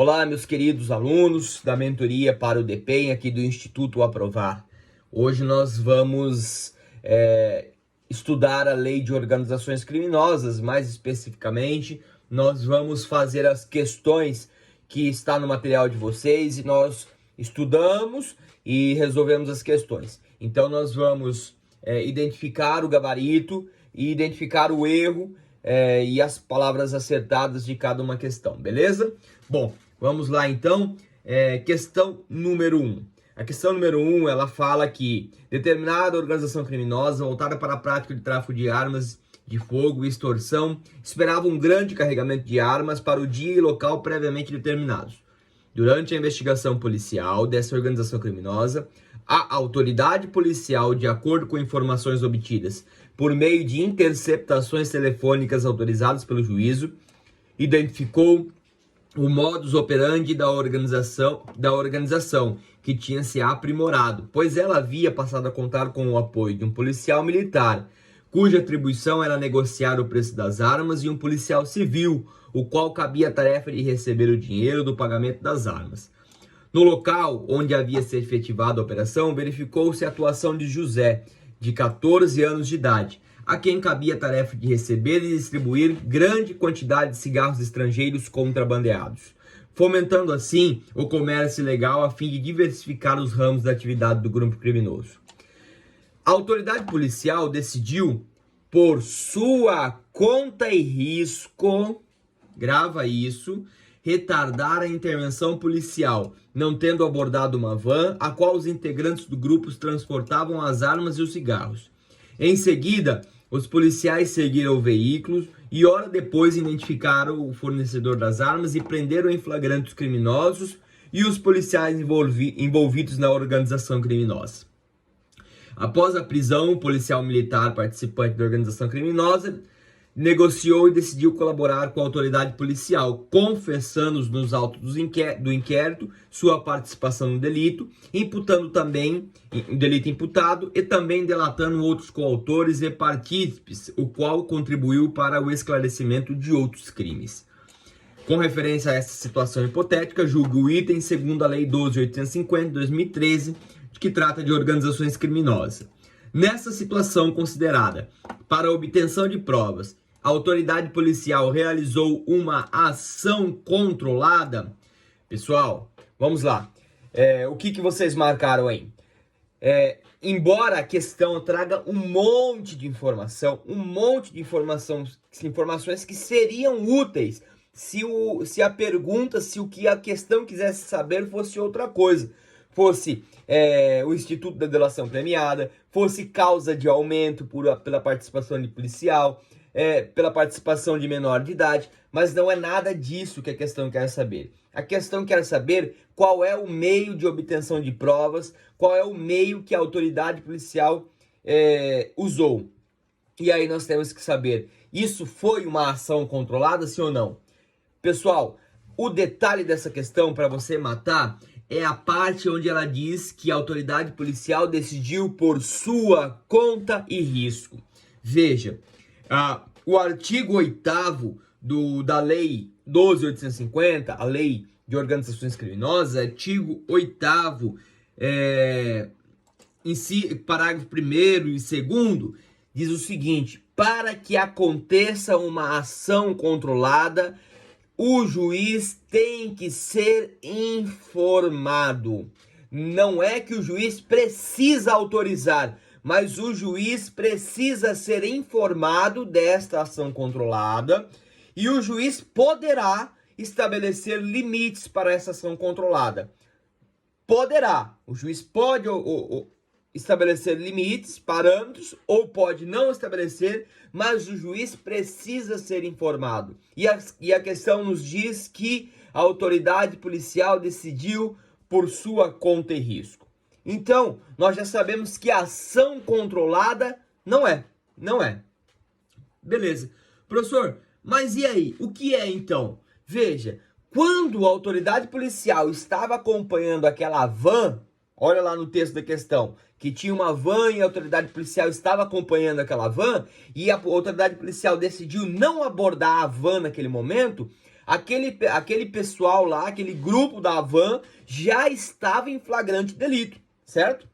Olá, meus queridos alunos da mentoria para o DPEM aqui do Instituto Aprovar. Hoje nós vamos estudar a lei de organizações criminosas, mais especificamente, nós vamos fazer as questões que está no material de vocês e nós estudamos e resolvemos as questões. Então nós vamos identificar o gabarito e identificar o erro e as palavras acertadas de cada uma questão, beleza? Bom, vamos lá então. Questão número 1. A questão número 1, ela fala que determinada organização criminosa voltada para a prática de tráfico de armas de fogo e extorsão esperava um grande carregamento de armas para o dia e local previamente determinados. Durante a investigação policial dessa organização criminosa, a autoridade policial, de acordo com informações obtidas por meio de interceptações telefônicas autorizadas pelo juízo, identificou o modus operandi da organização que tinha se aprimorado, pois ela havia passado a contar com o apoio de um policial militar, cuja atribuição era negociar o preço das armas, e um policial civil, o qual cabia a tarefa de receber o dinheiro do pagamento das armas. No local onde havia se efetivado a operação, verificou-se a atuação de José, de 14 anos de idade, a quem cabia a tarefa de receber e distribuir grande quantidade de cigarros estrangeiros contrabandeados, fomentando assim o comércio ilegal a fim de diversificar os ramos da atividade do grupo criminoso. A autoridade policial decidiu, por sua conta e risco, grava isso, retardar a intervenção policial, não tendo abordado uma van, a qual os integrantes do grupo transportavam as armas e os cigarros. Em seguida, os policiais seguiram o veículo e, hora depois, identificaram o fornecedor das armas e prenderam em flagrante os criminosos e os policiais envolvidos na organização criminosa. Após a prisão, o policial militar participante da organização criminosa negociou e decidiu colaborar com a autoridade policial, confessando nos autos do inquérito sua participação no delito, imputando também o delito imputado e também delatando outros coautores e partícipes, o qual contribuiu para o esclarecimento de outros crimes. Com referência a essa situação hipotética, julga o item segundo a Lei 12.850 de 2013, que trata de organizações criminosas. Nessa situação considerada, para a obtenção de provas, a autoridade policial realizou uma ação controlada. Pessoal, vamos lá. O que vocês marcaram aí? Embora a questão traga um monte de informações que seriam úteis se o que a questão quisesse saber fosse outra coisa. Fosse o Instituto da Delação Premiada, fosse causa de aumento pela participação de policial, pela participação de menor de idade, mas não é nada disso que a questão quer saber. A questão quer saber qual é o meio de obtenção de provas, qual é o meio que a autoridade policial usou. E aí nós temos que saber, isso foi uma ação controlada, sim ou não? Pessoal, o detalhe dessa questão para você matar é a parte onde ela diz que a autoridade policial decidiu por sua conta e risco. Veja, o artigo 8º da Lei 12.850, a Lei de Organizações Criminosas, artigo 8º, parágrafo 1º e 2º, diz o seguinte: para que aconteça uma ação controlada, o juiz tem que ser informado. Não é que o juiz precisa autorizar, mas o juiz precisa ser informado desta ação controlada e o juiz poderá estabelecer limites para essa ação controlada. Poderá. O juiz pode estabelecer limites, parâmetros, ou pode não estabelecer, mas o juiz precisa ser informado. E a questão nos diz que a autoridade policial decidiu por sua conta e risco. Então, nós já sabemos que a ação controlada não é. Beleza. Professor, mas e aí? O que é então? Veja, quando a autoridade policial estava acompanhando aquela van, olha lá no texto da questão, que tinha uma van e a autoridade policial estava acompanhando aquela van, e a autoridade policial decidiu não abordar a van naquele momento, aquele pessoal lá, aquele grupo da van, já estava em flagrante delito, certo?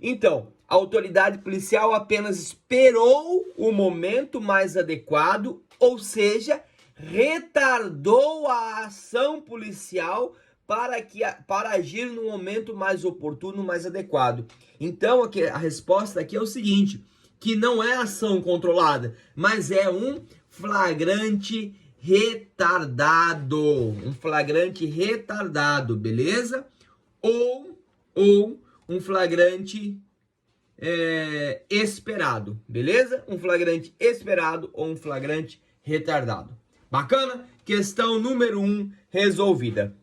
Então, a autoridade policial apenas esperou o momento mais adequado, ou seja, retardou a ação policial para agir no momento mais oportuno, mais adequado. Então, aqui, a resposta aqui é o seguinte, que não é ação controlada, mas é um flagrante retardado. Um flagrante retardado, beleza? Ou um flagrante esperado, beleza? Um flagrante esperado ou um flagrante retardado. Bacana? Questão número 1 resolvida.